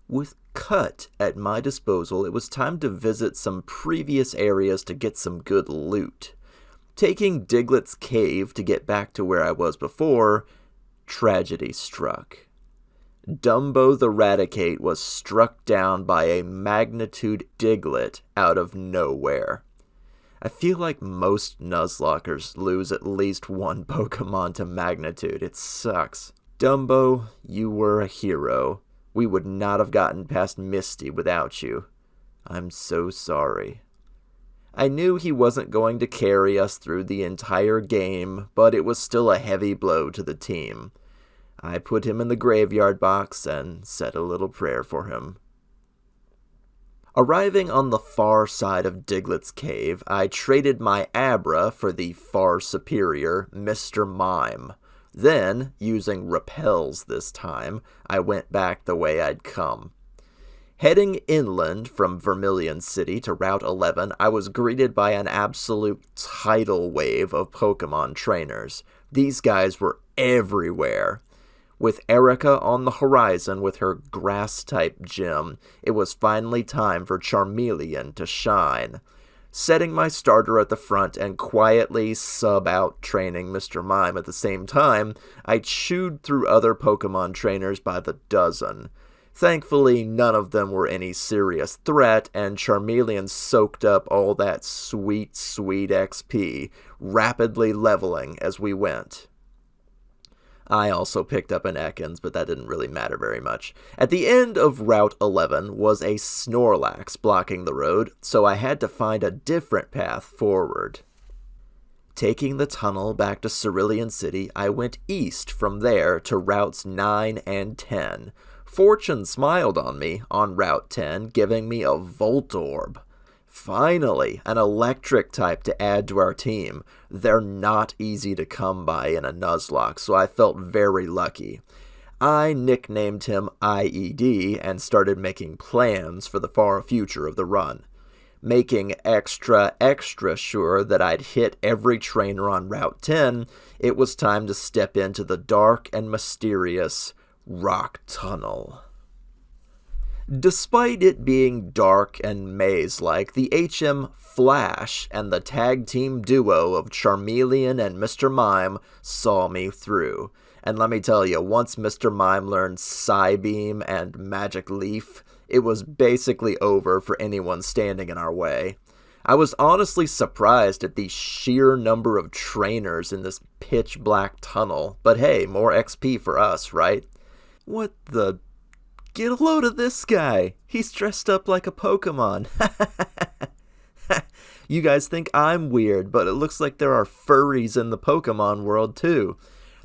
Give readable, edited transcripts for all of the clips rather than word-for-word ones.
With Cut at my disposal, it was time to visit some previous areas to get some good loot. Taking Diglett's cave to get back to where I was before, tragedy struck. Dumbo the Raticate was struck down by a magnitude Diglett out of nowhere. I feel like most Nuzlockers lose at least one Pokemon to magnitude. It sucks. Dumbo, you were a hero. We would not have gotten past Misty without you. I'm so sorry. I knew he wasn't going to carry us through the entire game, but it was still a heavy blow to the team. I put him in the graveyard box and said a little prayer for him. Arriving on the far side of Diglett's cave, I traded my Abra for the far superior Mr. Mime. Then, using repels this time, I went back the way I'd come. Heading inland from Vermilion City to Route 11, I was greeted by an absolute tidal wave of Pokemon trainers. These guys were everywhere. With Erica on the horizon with her grass-type gym, it was finally time for Charmeleon to shine. Setting my starter at the front and quietly sub-out training Mr. Mime at the same time, I chewed through other Pokemon trainers by the dozen. Thankfully, none of them were any serious threat, and Charmeleon soaked up all that sweet, sweet XP, rapidly leveling as we went. I also picked up an Ekans, but that didn't really matter very much. At the end of Route 11 was a Snorlax blocking the road, so I had to find a different path forward. Taking the tunnel back to Cerulean City, I went east from there to Routes 9 and 10. Fortune smiled on me on Route 10, giving me a Voltorb. Finally, an electric type to add to our team. They're not easy to come by in a Nuzlocke, so I felt very lucky. I nicknamed him IED and started making plans for the far future of the run. Making extra sure that I'd hit every trainer on Route 10, it was time to step into the dark and mysterious Rock Tunnel. Despite it being dark and maze-like, the HM Flash and the tag team duo of Charmeleon and Mr. Mime saw me through. And let me tell you, once Mr. Mime learned Psybeam and Magic Leaf, it was basically over for anyone standing in our way. I was honestly surprised at the sheer number of trainers in this pitch-black tunnel, but hey, more XP for us, right? What the... Get a load of this guy! He's dressed up like a Pokemon! You guys think I'm weird, but it looks like there are furries in the Pokemon world too.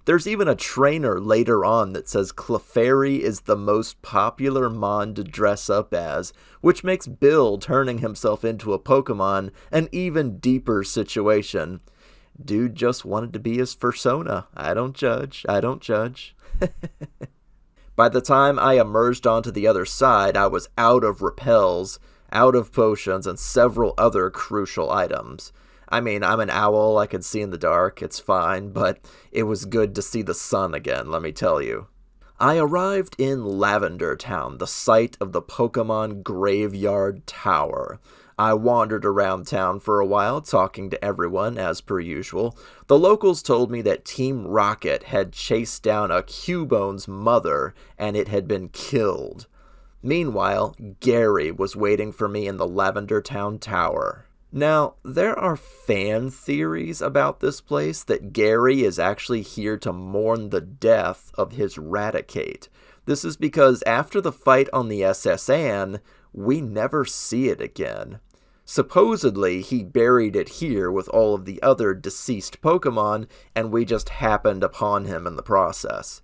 There's even a trainer later on that says Clefairy is the most popular mon to dress up as, which makes Bill turning himself into a Pokemon an even deeper situation. Dude just wanted to be his fursona. I don't judge. By the time I emerged onto the other side, I was out of repels, out of potions, and several other crucial items. I mean, I'm an owl, I can see in the dark, it's fine, but it was good to see the sun again, let me tell you. I arrived in Lavender Town, the site of the Pokemon Graveyard Tower. I wandered around town for a while, talking to everyone, as per usual. The locals told me that Team Rocket had chased down a Cubone's mother, and it had been killed. Meanwhile, Gary was waiting for me in the Lavender Town Tower. Now, there are fan theories about this place that Gary is actually here to mourn the death of his Raticate. This is because after the fight on the SS Anne, we never see it again. Supposedly, he buried it here with all of the other deceased Pokemon, and we just happened upon him in the process.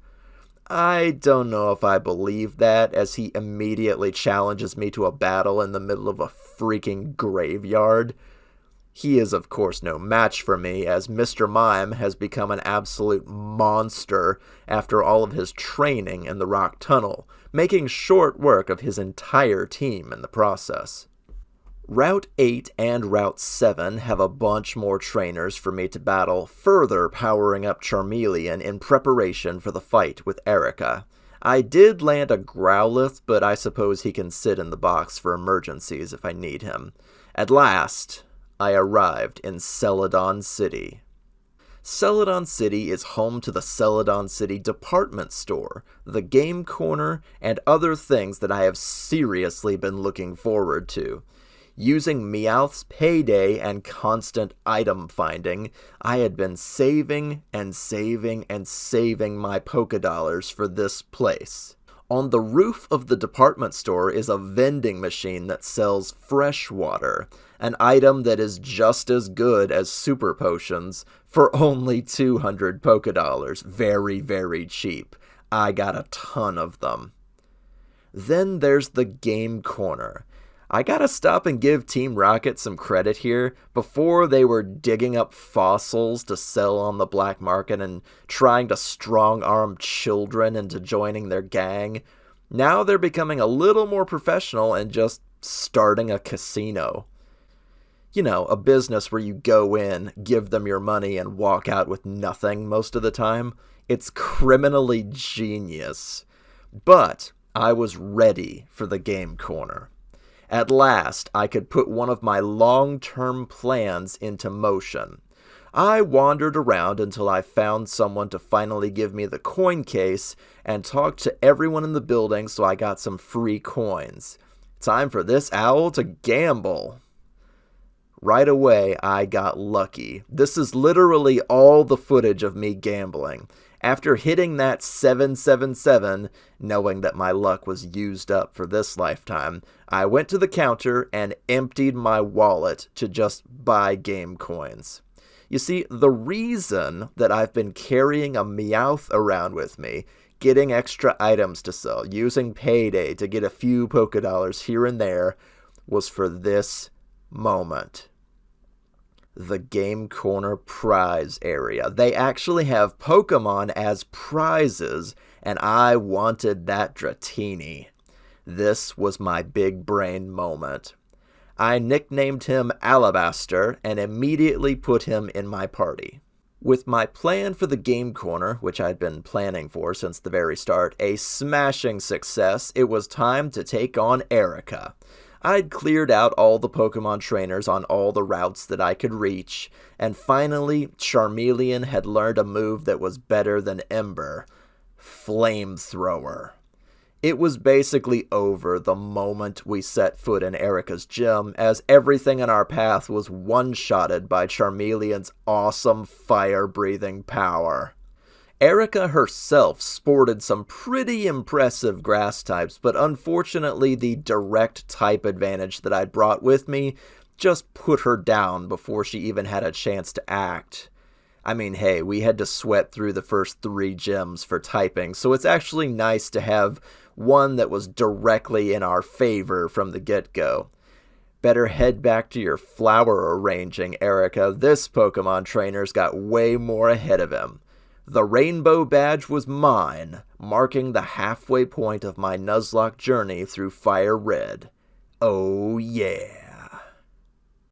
I don't know if I believe that, as he immediately challenges me to a battle in the middle of a freaking graveyard. He is, of course, no match for me, as Mr. Mime has become an absolute monster after all of his training in the Rock Tunnel, making short work of his entire team in the process. Route 8 and Route 7 have a bunch more trainers for me to battle, further powering up Charmeleon in preparation for the fight with Erica. I did land a Growlithe, but I suppose he can sit in the box for emergencies if I need him. At last, I arrived in Celadon City. Celadon City is home to the Celadon City department store, the game corner, and other things that I have seriously been looking forward to. Using Meowth's payday and constant item finding, I had been saving and saving and saving my Pokédollars for this place. On the roof of the department store is a vending machine that sells fresh water, an item that is just as good as super potions for only 200 Pokédollars. Very, very cheap. I got a ton of them. Then there's the game corner. I gotta stop and give Team Rocket some credit here. Before they were digging up fossils to sell on the black market and trying to strong-arm children into joining their gang, now they're becoming a little more professional and just starting a casino. You know, a business where you go in, give them your money, and walk out with nothing most of the time. It's criminally genius. But I was ready for the game corner. At last, I could put one of my long-term plans into motion. I wandered around until I found someone to finally give me the coin case and talked to everyone in the building so I got some free coins. Time for this owl to gamble. Right away, I got lucky. This is literally all the footage of me gambling. After hitting that 777, knowing that my luck was used up for this lifetime, I went to the counter and emptied my wallet to just buy game coins. You see, the reason that I've been carrying a Meowth around with me, getting extra items to sell, using payday to get a few Pokédollars here and there, was for this moment. The game corner prize area. They actually have Pokemon as prizes, and I wanted that Dratini. This was my big brain moment. I nicknamed him Alabaster and immediately put him in my party. With my plan for the game corner, which I'd been planning for since the very start, a smashing success, it was time to take on Erica. I'd cleared out all the Pokemon trainers on all the routes that I could reach, and finally, Charmeleon had learned a move that was better than Ember. Flamethrower. It was basically over the moment we set foot in Erica's gym, as everything in our path was one-shotted by Charmeleon's awesome fire-breathing power. Erica herself sported some pretty impressive grass types, but unfortunately the direct type advantage that I'd brought with me just put her down before she even had a chance to act. I mean, hey, we had to sweat through the first 3 gyms for typing, so it's actually nice to have one that was directly in our favor from the get-go. Better head back to your flower arranging, Erica. This Pokemon trainer's got way more ahead of him. The rainbow badge was mine, marking the halfway point of my Nuzlocke journey through Fire Red. Oh yeah.